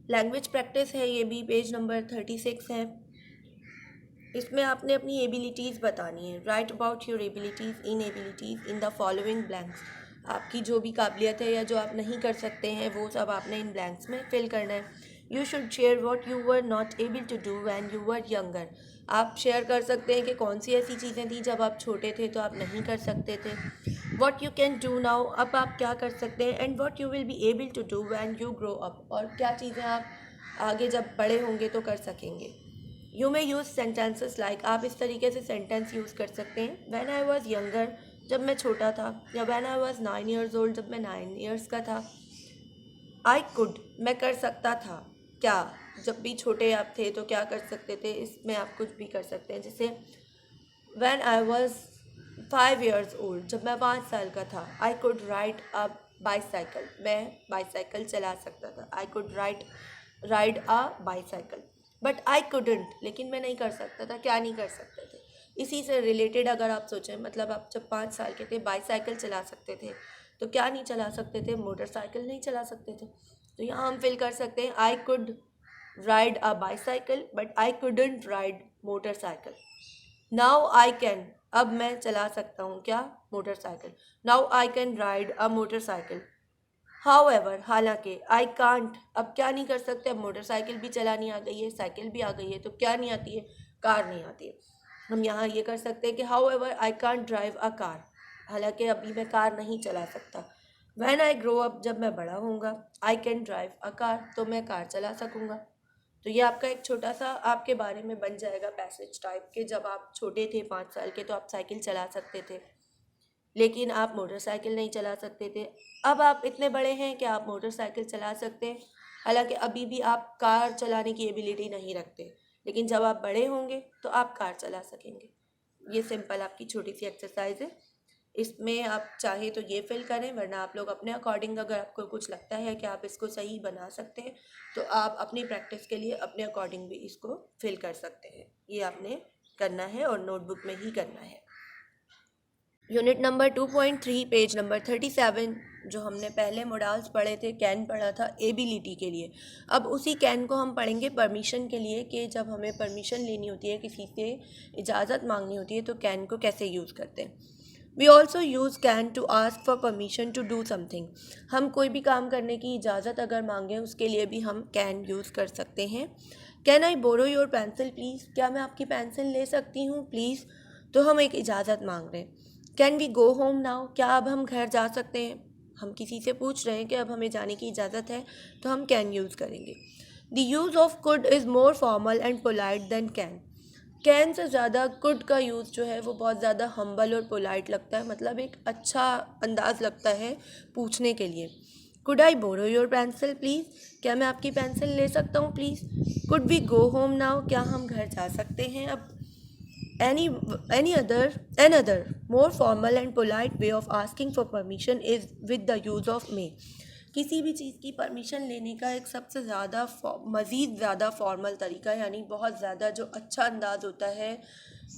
Language practice है ये भी, पेज नंबर 36 है। इसमें आपने अपनी एबिलिटीज़ बतानी है। Right about your abilities in the following blanks. आपकी जो भी काबिलियत है या जो आप नहीं कर सकते हैं वो सब आपने इन ब्लैंक्स में फिल करना है। You should share what you were not able to do when you were younger. आप शेयर कर सकते हैं कि कौन सी ऐसी चीज़ें थी जब आप छोटे थे तो आप नहीं कर सकते थे। What you can do now, अब आप क्या कर सकते हैं। And what you will be able to do when you grow up, और क्या चीज़ें आप आगे जब बड़े होंगे तो कर सकेंगे। You may use sentences like, आप इस तरीके से सेंटेंस यूज़ कर सकते हैं। व्हेन आई वॉज यंगर, जब मैं छोटा था, या when I was 9 years old, जब मैं 9 years का था। आई कुड, मैं कर सकता था। क्या, जब भी छोटे आप थे तो क्या कर सकते थे, इसमें आप कुछ भी कर सकते हैं। जैसे when I was 5 years old, जब मैं 5 साल का था। आई कुड राइड अ बाईसाइकिल, मैं बाईसाइकिल चला सकता था। आई could ride a bicycle. But I couldn't, लेकिन मैं नहीं कर सकता था। क्या नहीं कर सकते थे, इसी से रिलेटेड अगर आप सोचें, मतलब आप जब 5 साल के थे बाईसाइकिल चला सकते थे, तो क्या नहीं चला सकते थे, मोटरसाइकिल नहीं चला सकते थे। तो यहाँ हम फिल कर सकते हैं I could ride a bicycle but I couldn't ride motorcycle. Now I can, अब मैं चला सकता हूँ क्या, motorcycle. Now I can ride a motorcycle. However, हालांकि। आई कांट, अब क्या नहीं कर सकते, अब मोटरसाइकिल भी चलानी आ गई है, साइकिल भी आ गई है, तो क्या नहीं आती है, कार नहीं आती है। हम यहाँ ये कर सकते हैं कि however I can't drive a car, हालांकि अभी मैं कार नहीं चला सकता। व्हेन आई ग्रो अप, जब मैं बड़ा होऊंगा, I can drive a car, तो मैं कार चला सकूँगा। तो ये आपका एक छोटा सा आपके बारे में बन जाएगा पैसेज टाइप के। जब आप छोटे थे 5 साल के तो आप साइकिल चला सकते थे, लेकिन आप मोटरसाइकिल नहीं चला सकते थे। अब आप इतने बड़े हैं कि आप मोटरसाइकिल चला सकते हैं, हालांकि अभी भी आप कार चलाने की एबिलिटी नहीं रखते, लेकिन जब आप बड़े होंगे तो आप कार चला सकेंगे। ये सिंपल आपकी छोटी सी एक्सरसाइज है। इसमें आप चाहे तो ये फिल करें, वरना आप लोग अपने अकॉर्डिंग, अगर आपको कुछ लगता है कि आप इसको सही बना सकते हैं तो आप अपनी प्रैक्टिस के लिए अपने अकॉर्डिंग भी इसको फिल कर सकते हैं। ये आपने करना है और नोटबुक में ही करना है। यूनिट नंबर 2.3 पेज नंबर 37, जो हमने पहले मोडाल्स पढ़े थे, कैन पढ़ा था एबिलिटी के लिए। अब उसी कैन को हम पढ़ेंगे परमिशन के लिए, कि जब हमें परमिशन लेनी होती है, किसी से इजाज़त मांगनी होती है, तो कैन को कैसे यूज़ करते हैं। We also use can to ask for permission to do something. हम कोई भी काम करने की इजाज़त अगर मांगें उसके लिए भी हम कैन यूज़ कर सकते हैं। Can I borrow your pencil please, क्या मैं आपकी पेंसिल ले सकती हूँ प्लीज़, तो हम एक इजाज़त मांग रहे हैं। Can we go home now, क्या अब हम घर जा सकते हैं, हम किसी से पूछ रहे हैं कि अब हमें जाने की इजाज़त है, तो हम कैन यूज़ करेंगे। The use of could is more formal and polite than can से ज़्यादा कुड का यूज़ जो है वो बहुत ज़्यादा हम्बल और पोलाइट लगता है, मतलब एक अच्छा अंदाज़ लगता है पूछने के लिए। Could I borrow your pencil please, क्या मैं आपकी पेंसिल ले सकता हूँ please. Could we go home now, क्या हम घर जा सकते हैं अब। Any another more formal and polite way of asking for permission is with the use of may। किसी भी चीज़ की परमिशन लेने का एक सबसे ज़्यादा मज़ीद ज़्यादा फॉर्मल तरीका, यानी बहुत ज़्यादा जो अच्छा अंदाज़ होता है,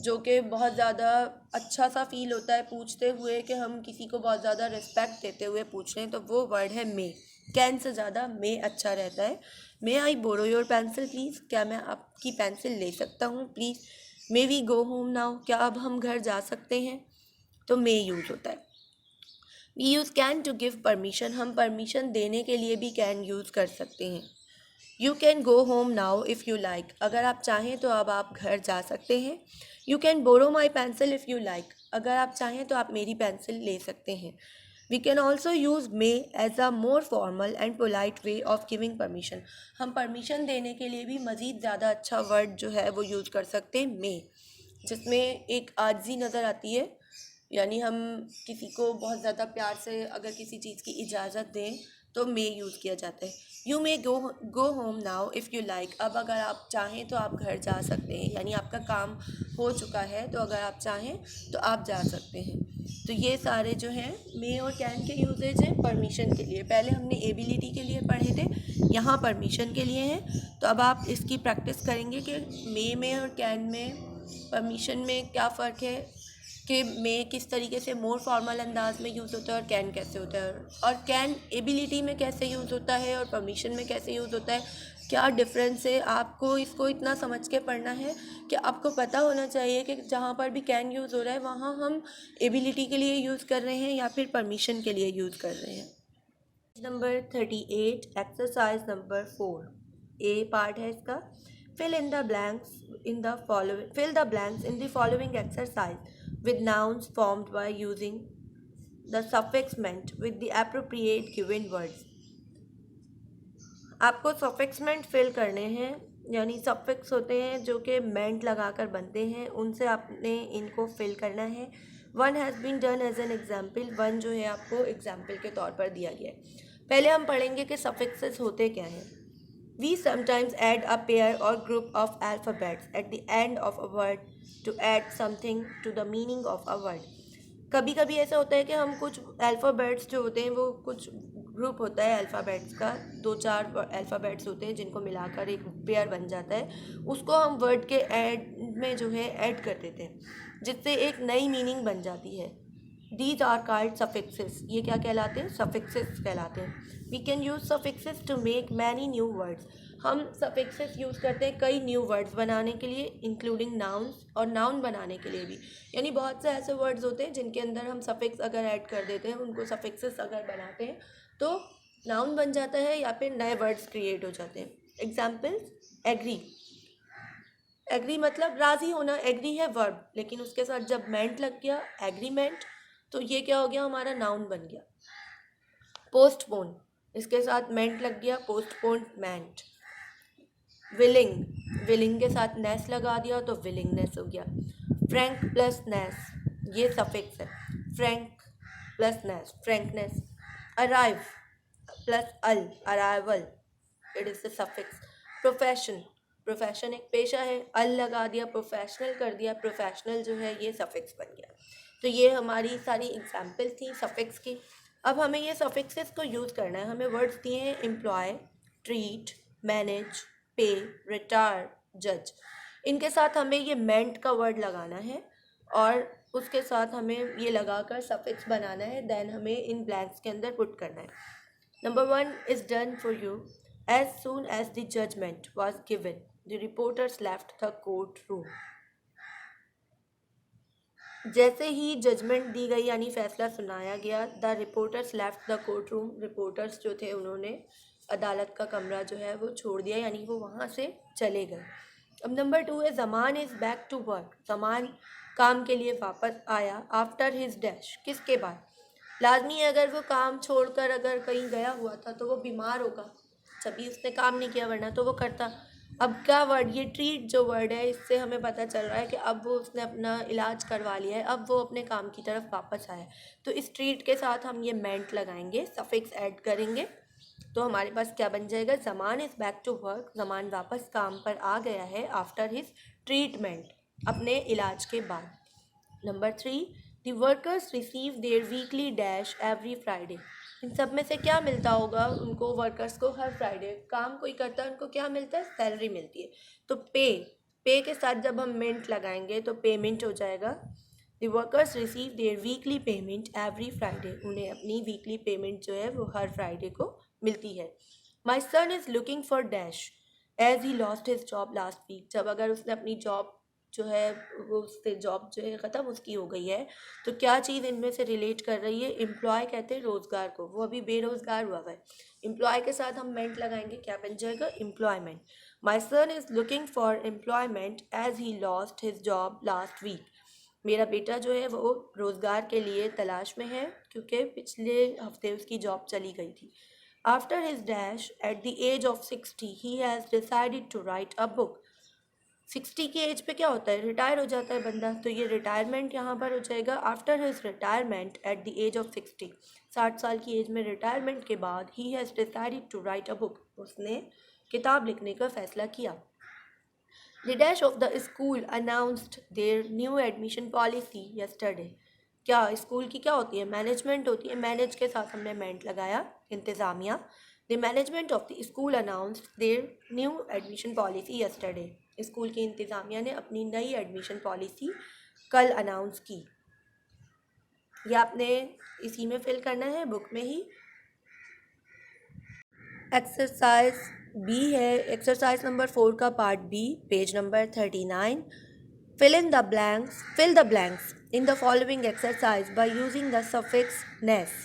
जो कि बहुत ज़्यादा अच्छा सा फील होता है पूछते हुए, कि हम किसी को बहुत ज़्यादा रिस्पेक्ट देते हुए पूछ रहे हैं, तो वो वर्ड है मे। कैन से ज़्यादा मे अच्छा रहता है। May I borrow your pencil please, क्या मैं आपकी पेंसिल ले सकता हूँ please. May we go home now, क्या अब हम घर जा सकते हैं, तो मे यूज़ होता है। We use can to give permission, हम परमिशन देने के लिए भी कैन यूज़ कर सकते हैं। You can go home now if you like, अगर आप चाहें तो अब आप घर जा सकते हैं। You can borrow my pencil if you like, अगर आप चाहें तो आप मेरी पेंसिल ले सकते हैं। We can also use may as a more formal and polite way of giving permission, हम परमिशन देने के लिए भी मज़ीद ज़्यादा अच्छा वर्ड जो है वो यूज़ कर सकते हैं मे, जिसमें एक आर्जी नज़र आती है, यानी हम किसी को बहुत ज़्यादा प्यार से अगर किसी चीज़ की इजाज़त दें तो मे यूज़ किया जाता है। You may go home now if you like, अब अगर आप चाहें तो आप घर जा सकते हैं, यानी आपका काम हो चुका है तो अगर आप चाहें तो आप जा सकते हैं। तो ये सारे जो हैं मे और कैन के यूजेज हैं परमिशन के लिए। पहले हमने एबिलिटी के लिए पढ़े थे, यहाँ परमिशन के लिए हैं। तो अब आप इसकी प्रैक्टिस करेंगे कि मे में और कैन में परमिशन में क्या फ़र्क है, के में किस तरीके से मोर फॉर्मल अंदाज में यूज़ होता है और कैन कैसे होता है, और कैन एबिलिटी में कैसे यूज़ होता है और परमिशन में कैसे यूज़ होता है, क्या डिफरेंस है। आपको इसको इतना समझ के पढ़ना है कि आपको पता होना चाहिए कि जहाँ पर भी कैन यूज़ हो रहा है वहाँ हम एबिलिटी के लिए यूज़ कर रहे हैं या फिर परमिशन के लिए यूज़ कर रहे हैं। नंबर 38 एक्सरसाइज नंबर 4 ए पार्ट है इसका। fill in the blanks in the following exercise with nouns formed by using the suffix meant with the appropriate given words। आपको सफिक्समेंट फिल करने हैं, यानी सफिक्स होते हैं जो कि मेंट लगाकर बनते हैं, उनसे आपने इनको फिल करना है। One has been done as an example, one जो है आपको एग्जाम्पल के तौर पर दिया गया है। पहले हम पढ़ेंगे कि सफिक्सेस होते क्या हैं। We sometimes add a pair or group of alphabets at the end of a word to add something to the meaning of a word. कभी कभी ऐसा होता है कि हम कुछ अल्फ़ाबेट्स जो होते हैं, वो कुछ ग्रुप होता है अल्फ़ाबेट्स का, 2-4 अल्फ़ाबेट्स होते हैं जिनको मिलाकर एक पेयर बन जाता है, उसको हम वर्ड के ऐड में जो है ऐड कर देते हैं, जिससे एक नई मीनिंग बन जाती है। These are called suffixes. ये क्या कहलाते हैं? सफिक्सेस कहलाते हैं। We can use suffixes to make many new words. हम सफिक्सेस यूज़ करते हैं कई न्यू वर्ड्स बनाने के लिए, इंक्लूडिंग नाउन्स, और नाउन बनाने के लिए भी। यानी बहुत से ऐसे वर्ड्स होते हैं जिनके अंदर हम सफिक्स अगर ऐड कर देते हैं, उनको सफिक्सेस अगर बनाते हैं तो नाउन बन जाता है या फिर नए वर्ड्स क्रिएट हो जाते हैं। Examples, agree. एग्री मतलब राज़ी होना, एग्री है वर्ब, लेकिन उसके साथ जब मेंट लग गया, एग्रीमेंट, तो ये क्या हो गया? हमारा नाउन बन गया। पोस्टपोन, इसके साथ मेंट लग गया, पोस्टपोनमेंट। विलिंग, विलिंग के साथ नेस लगा दिया तो विलिंगनेस हो गया। फ्रैंक प्लस नेस, ये सफिक्स है। Frank plus ness, frankness. Arrive plus al, arrival, it is the suffix. Profession, profession एक पेशा है, अल लगा दिया, प्रोफेशनल कर दिया, प्रोफेशनल जो है ये सफिक्स बन गया। तो ये हमारी सारी एग्जाम्पल थी सफिक्स की। अब हमें ये सफिक्सेस को यूज़ करना है। हमें वर्ड्स दिए हैं एम्प्लॉय, ट्रीट, मैनेज, पे, रिटायर, जज। इनके साथ हमें ये मेंट का वर्ड लगाना है और उसके साथ हमें ये लगाकर सफिक्स बनाना है, देन हमें इन ब्लैंक्स के अंदर पुट करना है। Number 1 is done for you. As soon as the judgment was given the reporters left the court room. जैसे ही जजमेंट दी गई यानी फैसला सुनाया गया, the reporters left the court room, reporters जो थे उन्होंने अदालत का कमरा जो है वो छोड़ दिया, यानी वो वहाँ से चले गए। अब नंबर 2 है ज़मान इज़ बैक टू वर्क। ज़मान काम के लिए वापस आया। आफ्टर हिज डैश, किसके बाद? लाजमी है, अगर वो काम छोड़कर अगर कहीं गया हुआ था तो वो बीमार होगा, तभी उसने काम नहीं किया, वरना तो वो करता। अब क्या वर्ड, ये ट्रीट जो वर्ड है, इससे हमें पता चल रहा है कि अब वो उसने अपना इलाज करवा लिया है, अब वो अपने काम की तरफ वापस आया है। तो इस ट्रीट के साथ हम ये मेंट लगाएंगे, सफिक्स ऐड करेंगे, तो हमारे पास क्या बन जाएगा? ज़मान इज़ बैक टू वर्क, ज़मान वापस काम पर आ गया है। आफ्टर हिज ट्रीटमेंट, अपने इलाज के बाद। Number 3, the workers receive their weekly dash every Friday. इन सब में से क्या मिलता होगा उनको? वर्कर्स को हर फ्राइडे काम कोई करता है, उनको क्या मिलता है? सैलरी मिलती है। तो पे, पे के साथ जब हम मेंट लगाएंगे तो पेमेंट हो जाएगा। The workers receive their weekly payment every Friday, उन्हें अपनी वीकली पेमेंट जो है वो हर फ्राइडे को मिलती है। My son is looking for dash as he lost his job last week. जब अगर उसने अपनी जॉब जो है वो, उससे जॉब जो है ख़त्म उसकी हो गई है, तो क्या चीज़ इनमें से रिलेट कर रही है? एम्प्लॉय कहते हैं रोज़गार को, वो अभी बेरोज़गार हुआ है। एम्प्लॉय के साथ हम मेंट लगाएंगे, क्या बन जाएगा? Employment. My son is looking for employment as he lost his job last week. मेरा बेटा जो है वो रोज़गार के लिए तलाश में है क्योंकि पिछले हफ्ते उसकी जॉब चली गई थी। After his dash at the age of 60 he has decided to write a book. 60 की एज पे क्या होता है? रिटायर हो जाता है बंदा, तो ये रिटायरमेंट यहाँ पर हो जाएगा। After his retirement at the age of 60, 60 साल की एज में रिटायरमेंट के बाद, he has decided to write a book, उसने किताब लिखने का फैसला किया। The dash of the school announced their new admission policy yesterday। क्या स्कूल की क्या होती है? मैनेजमेंट होती है। मैनेज के साथ हमने मेंट लगाया, इंतज़ामिया। The management of the school announced their new admission policy yesterday। School की इंतज़ामिया ने अपनी नई एडमिशन पॉलिसी कल अनाउंस की। ये आपने इसी में फिल करना है, बुक में ही। एक्सरसाइज बी है, एक्सरसाइज नंबर 4 का part B, page number 39। Fill the blanks in the following exercise by using the suffix ness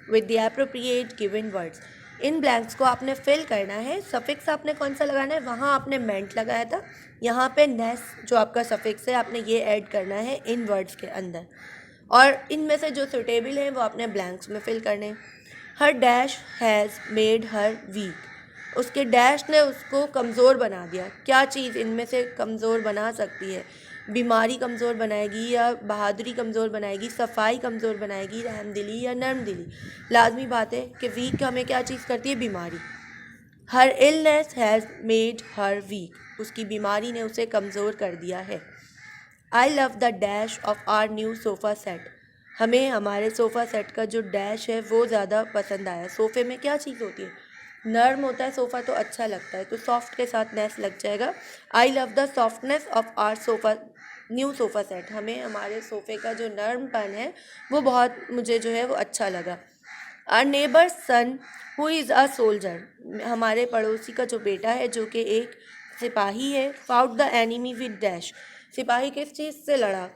with the appropriate given words. In blanks को आपने फिल करना है। सफिक्स आपने कौन सा लगाना है, वहाँ आपने मेंट लगाया था, यहाँ पे नेस जो आपका सफिक्स है आपने ये ऐड करना है इन वर्ड्स के अंदर, और इनमें से जो सुटेबल है वो आपने ब्लैंक्स में फिल करने। Her dash has made her weak, उसके डैश ने उसको कमज़ोर बना दिया। क्या चीज़ इनमें से कमज़ोर बना सकती है? बीमारी कमज़ोर बनाएगी या बहादुरी कमज़ोर बनाएगी, सफाई कमज़ोर बनाएगी, रहमदिली या नरमदिली? लाजमी बात है कि वीक हमें क्या चीज़ करती है? बीमारी। Her illness has made her weak, उसकी बीमारी ने उसे कमज़ोर कर दिया है। I love the dash of our new sofa set, हमें हमारे सोफ़ा सेट का जो डैश है वो ज़्यादा पसंद आया। सोफ़े में क्या चीज़ होती है? नर्म होता है सोफ़ा, तो अच्छा लगता है, तो सॉफ्ट के साथ नेस लग जाएगा। I love the softness of our sofa new sofa set, हमें हमारे सोफ़े का जो नर्मपन है वो बहुत, मुझे जो है वो अच्छा लगा। Our neighbour son who is a soldier, हमारे पड़ोसी का जो बेटा है जो कि एक सिपाही है। Fought the enemy with dash, सिपाही किस चीज़ से लड़ा?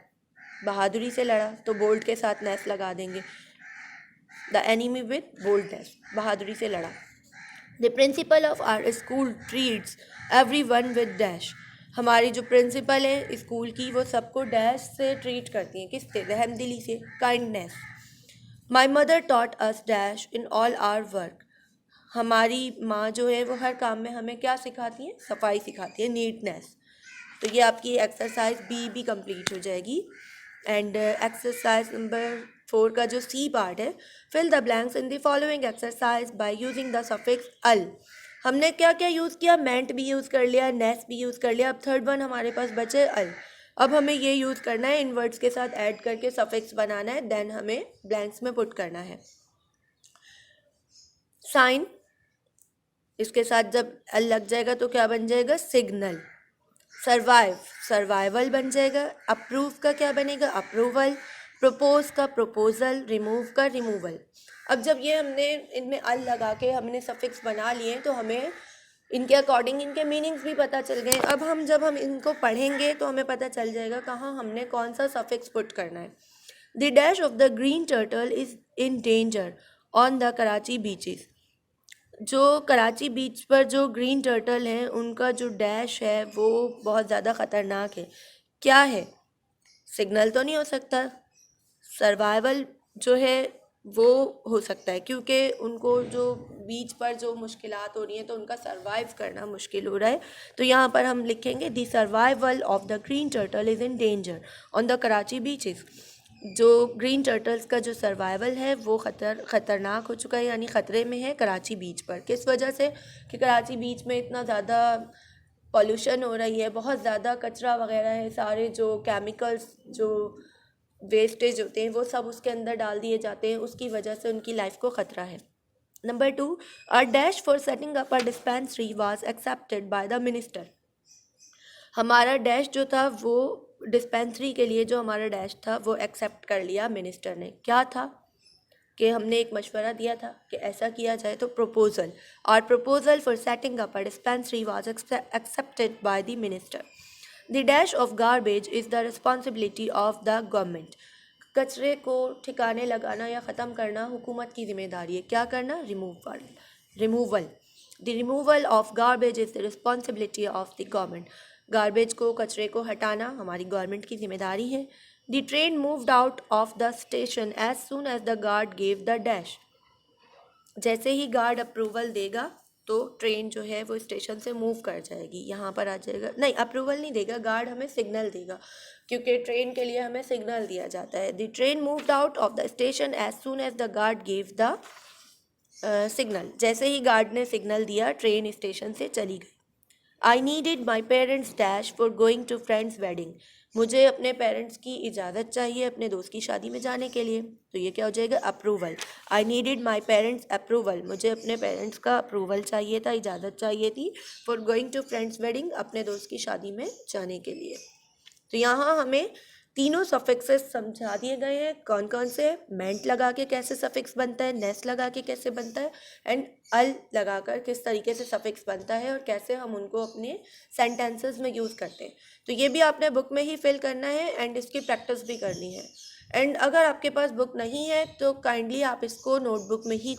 बहादुरी से लड़ा, तो बोल्ड के साथ नेस लगा देंगे। द एनिमी विद बोल्डनेस, बहादुरी से लड़ा। The principal of our school treats every one with dash, हमारी जो प्रिंसिपल है स्कूल की वो सबको डैश से ट्रीट करती हैं, किससे? रहमदिली से, kindness. My mother taught us dash in all our work, हमारी माँ जो है वो हर काम में हमें क्या सिखाती है? सफाई सिखाती है, नीटनेस। तो ये आपकी एक्सरसाइज बी भी कंप्लीट हो जाएगी। एंड एक्सरसाइज नंबर 4 का जो सी पार्ट है, fill the blanks in the following exercise by using the suffix al, हमने क्या क्या यूज़ किया? मेंट भी यूज़ कर लिया, नेस भी यूज़ कर लिया, अब थर्ड वन हमारे पास बचे अल। अब हमें ये यूज़ करना है, इन वर्ड्स के साथ ऐड करके सफिक्स बनाना है, देन हमें ब्लैंक्स में पुट करना है। साइन, इसके साथ जब अल लग जाएगा तो क्या बन जाएगा? सिग्नल। सर्वाइव, सर्वाइवल बन जाएगा। अप्रूव का क्या बनेगा? अप्रूवल। प्रपोज का प्रपोजल। रिमूव का रिमूवल। अब जब ये हमने इनमें अल लगा के हमने सफिक्स बना लिए तो हमें इनके अकॉर्डिंग इनके मीनिंग्स भी पता चल गए। अब जब हम इनको पढ़ेंगे तो हमें पता चल जाएगा कहाँ हमने कौन सा सफिक्स पुट करना है। The dash of the green turtle is in danger on the Karachi beaches, जो कराची बीच पर जो ग्रीन टर्टल हैं उनका जो डैश है वो बहुत ज़्यादा ख़तरनाक है। क्या है? सिग्नल तो नहीं हो सकता, सर्वाइवल जो है वो हो सकता है, क्योंकि उनको जो बीच पर जो मुश्किलात हो रही हैं तो उनका सर्वाइव करना मुश्किल हो रहा है। तो यहाँ पर हम लिखेंगे the survival of the green turtle is in danger on the Karachi beaches, जो ग्रीन टर्टल्स का जो सर्वाइवल है वो ख़तरनाक हो चुका है, यानी ख़तरे में है कराची बीच पर। किस वजह से? कि कराची बीच में इतना ज़्यादा पॉल्यूशन हो रही है, बहुत ज़्यादा कचरा वगैरह है, सारे जो केमिकल्स जो वेस्टेज होते हैं वो सब उसके अंदर डाल दिए जाते हैं, उसकी वजह से उनकी लाइफ को ख़तरा है। Number 2, a dash for setting up a dispensary was accepted by the minister, हमारा डैश जो था वो डिस्पेंसरी के लिए जो हमारा डैश था वो एक्सेप्ट कर लिया मिनिस्टर ने। क्या था? कि हमने एक मशवरा दिया था कि ऐसा किया जाए, तो प्रपोजल, और proposal for setting up a dispensary was accepted by the minister. The dash of garbage is the responsibility of the government, कचरे को ठिकाने लगाना या ख़त्म करना हुकूमत की ज़िम्मेदारी है। क्या करना? Removal. The removal of garbage is the responsibility of the government, garbage को, कचरे को हटाना हमारी गवर्नमेंट की ज़िम्मेदारी है। The train moved out of the station as soon as the guard gave the dash, जैसे ही गार्ड अप्रूवल देगा तो ट्रेन जो है वो स्टेशन से मूव कर जाएगी, यहाँ पर आ जाएगा। नहीं, अप्रूवल नहीं देगा, गार्ड हमें सिग्नल देगा, क्योंकि ट्रेन के लिए हमें सिग्नल दिया जाता है। The train moved out of the station as soon as the guard gave the signal, जैसे ही गार्ड ने सिग्नल दिया ट्रेन स्टेशन से चली गई। I needed my parents dash for going to friends wedding, मुझे अपने पेरेंट्स की इजाज़त चाहिए अपने दोस्त की शादी में जाने के लिए, तो ये क्या हो जाएगा? Approval. I needed my parents approval, मुझे अपने पेरेंट्स का अप्रूवल चाहिए था, इजाज़त चाहिए थी, for going to friends wedding, अपने दोस्त की शादी में जाने के लिए। तो यहाँ हमें तीनों सफिक्सेस समझा दिए गए हैं कौन कौन से, मेंट लगा के कैसे सफिक्स बनता है, नेस लगा के कैसे बनता है, एंड अल लगाकर किस तरीके से सफिक्स बनता है और कैसे हम उनको अपने सेंटेंसेस में यूज़ करते हैं। तो ये भी आपने बुक में ही फिल करना है एंड इसकी प्रैक्टिस भी करनी है। एंड अगर आपके पास बुक नहीं है तो काइंडली आप इसको नोटबुक में ही